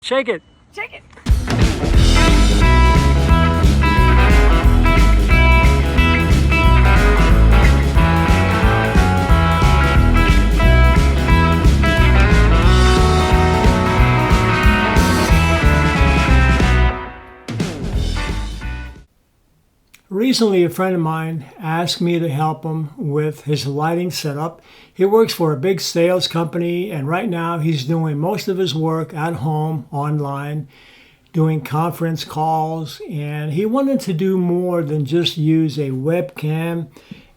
Shake it. Shake it. Recently, a friend of mine asked me to help him with his lighting setup. He works for a big sales company, and right now he's doing most of his work at home, online, doing conference calls, and he wanted to do more than just use a webcam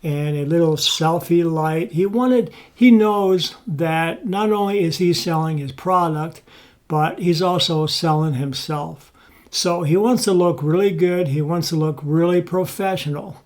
and a little selfie light. He knows that not only is he selling his product, but he's also selling himself. So he wants to look really good. He wants to look really professional.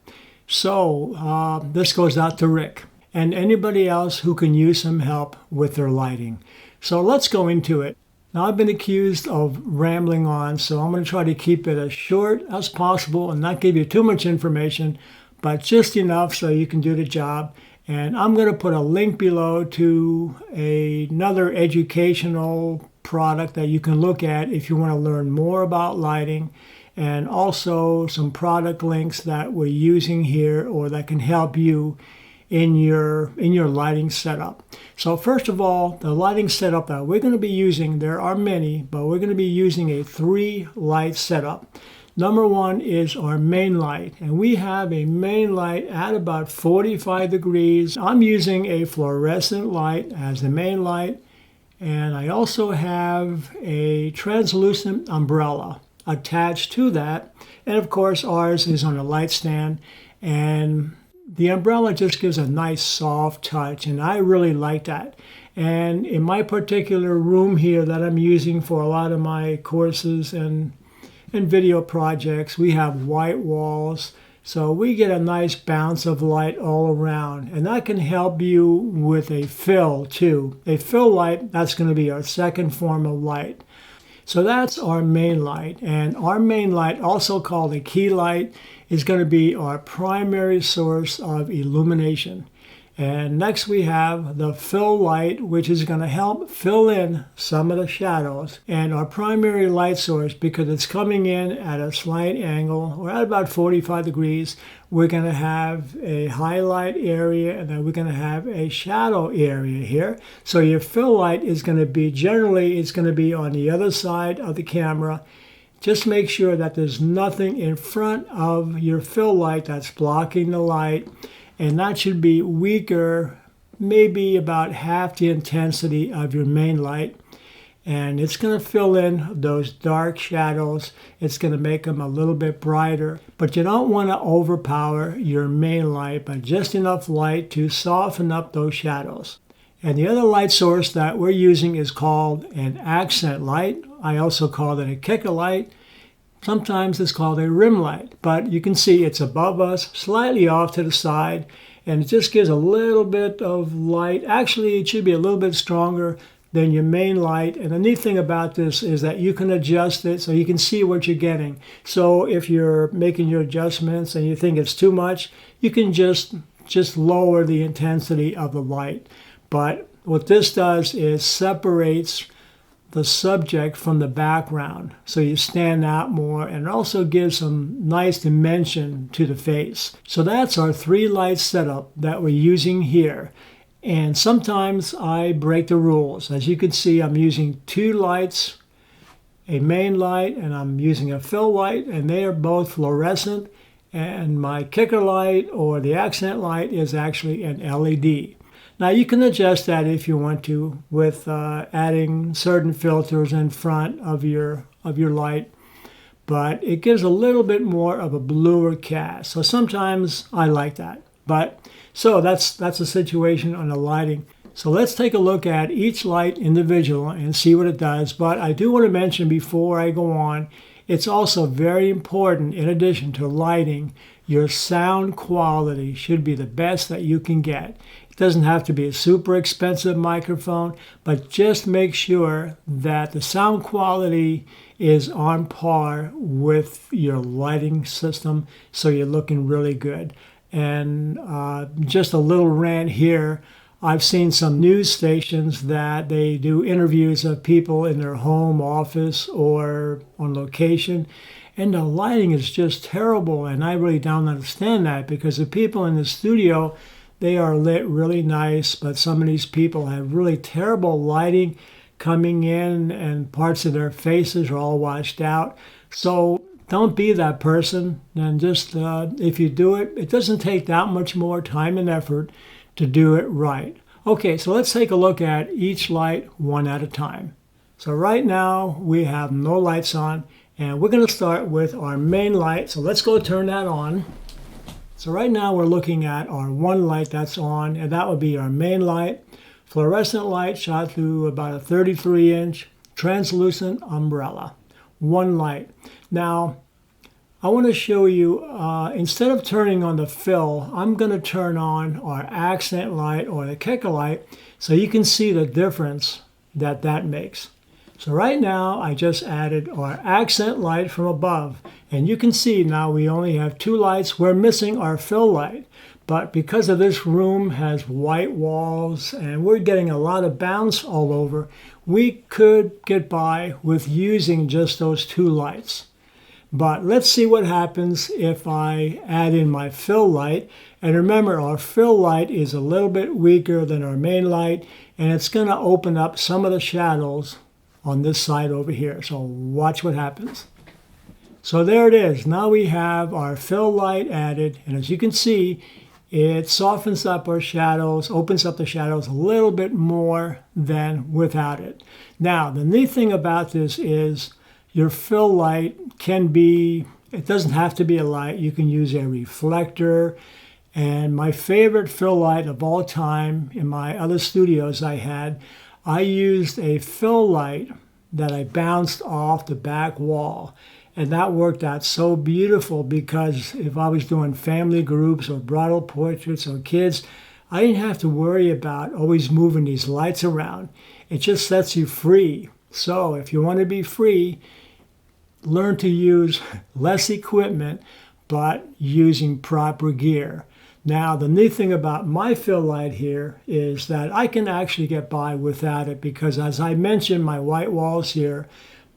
So this goes out to Rick and anybody else who can use some help with their lighting. So let's go into it. Now, I've been accused of rambling on, so I'm going to try to keep it as short as possible and not give you too much information, but just enough so you can do the job. And I'm going to put a link below to another educational product that you can look at if you want to learn more about lighting, and also some product links that we're using here or that can help you in your lighting setup. So first of all, the lighting setup that we're going to be using, there are many, but we're going to be using a 3-light setup. Number one is our main light, and we have a main light at about 45 degrees. I'm using a fluorescent light as the main light, and I also have a translucent umbrella attached to that. And of course, ours is on a light stand, and the umbrella just gives a nice soft touch, and I really like that. And in my particular room here that I'm using for a lot of my courses and video projects, we have white walls, so we get a nice bounce of light all around, and that can help you with a fill too. A fill light, that's going to be our second form of light. So that's our main light, and our main light, also called a key light, is going to be our primary source of illumination. And next we have the fill light, which is going to help fill in some of the shadows. And our primary light source, because it's coming in at a slight angle, or at about 45 degrees, we're going to have a highlight area, and then we're going to have a shadow area here. So your fill light is going to be, generally, it's going to be on the other side of the camera. Just make sure that there's nothing in front of your fill light that's blocking the light. And that should be weaker, maybe about half the intensity of your main light. And it's going to fill in those dark shadows. It's going to make them a little bit brighter. But you don't want to overpower your main light, but just enough light to soften up those shadows. And the other light source that we're using is called an accent light. I also call it a kicker light. Sometimes it's called a rim light, but you can see it's above us, slightly off to the side, and it just gives a little bit of light. Actually, it should be a little bit stronger than your main light. And the neat thing about this is that you can adjust it so you can see what you're getting. So if you're making your adjustments and you think it's too much, you can just lower the intensity of the light. But what this does is separates the subject from the background, so you stand out more, and also gives some nice dimension to the face. So that's our 3-light setup that we're using here. And sometimes I break the rules. As you can see, I'm using 2 lights, a main light, and I'm using a fill light, and they are both fluorescent. And my kicker light, or the accent light, is actually an LED. Now you can adjust that if you want to with adding certain filters in front of your light, but it gives a little bit more of a bluer cast. So sometimes I like that. But so that's the situation on the lighting. So let's take a look at each light individual and see what it does. But I do want to mention before I go on, it's also very important, in addition to lighting, your sound quality should be the best that you can get. It doesn't have to be a super expensive microphone, but just make sure that the sound quality is on par with your lighting system, so you're looking really good. And just a little rant here. I've seen some news stations that they do interviews of people in their home office or on location, and the lighting is just terrible, and I really don't understand that because the people in the studio, they are lit really nice, but some of these people have really terrible lighting coming in and parts of their faces are all washed out. So don't be that person, and just if you do it, it doesn't take that much more time and effort to do it right. Okay, so let's take a look at each light one at a time. So right now we have no lights on, and we're going to start with our main light. So let's go turn that on. So right now we're looking at our one light that's on, and that would be our main light. Fluorescent light shot through about a 33-inch translucent umbrella. One light. Now, I want to show you, instead of turning on the fill, I'm going to turn on our accent light or the kicker light so you can see the difference that makes. So right now, I just added our accent light from above. And you can see now we only have two lights. We're missing our fill light. But because of this room has white walls and we're getting a lot of bounce all over, we could get by with using just those two lights. But let's see what happens if I add in my fill light. And remember, our fill light is a little bit weaker than our main light, and it's going to open up some of the shadows on this side over here. So watch what happens. So there it is. Now we have our fill light added, and as you can see, it softens up our shadows, opens up the shadows a little bit more than without it. Now, the neat thing about this is your fill light can be, it doesn't have to be a light. You can use a reflector. And my favorite fill light of all time in my other studios I used a fill light that I bounced off the back wall. And that worked out so beautiful because if I was doing family groups or bridal portraits or kids, I didn't have to worry about always moving these lights around. It just sets you free. So if you want to be free, learn to use less equipment, but using proper gear. Now, the neat thing about my fill light here is that I can actually get by without it because, as I mentioned, my white walls here,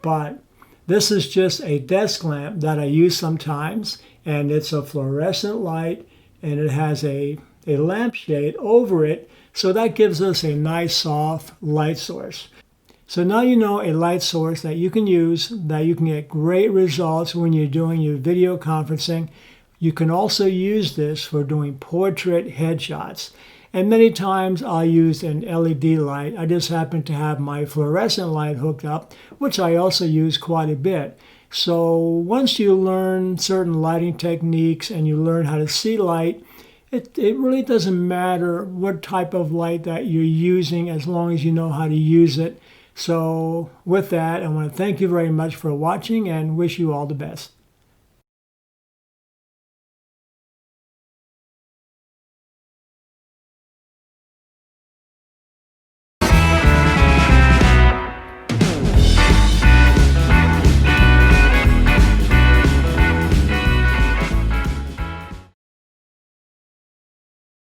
but this is just a desk lamp that I use sometimes, and it's a fluorescent light, and it has a lampshade over it, so that gives us a nice soft light source. So now you know a light source that you can use, that you can get great results when you're doing your video conferencing. You can also use this for doing portrait headshots. And many times I'll use an LED light. I just happen to have my fluorescent light hooked up, which I also use quite a bit. So once you learn certain lighting techniques and you learn how to see light, it really doesn't matter what type of light that you're using as long as you know how to use it. So with that, I want to thank you very much for watching and wish you all the best.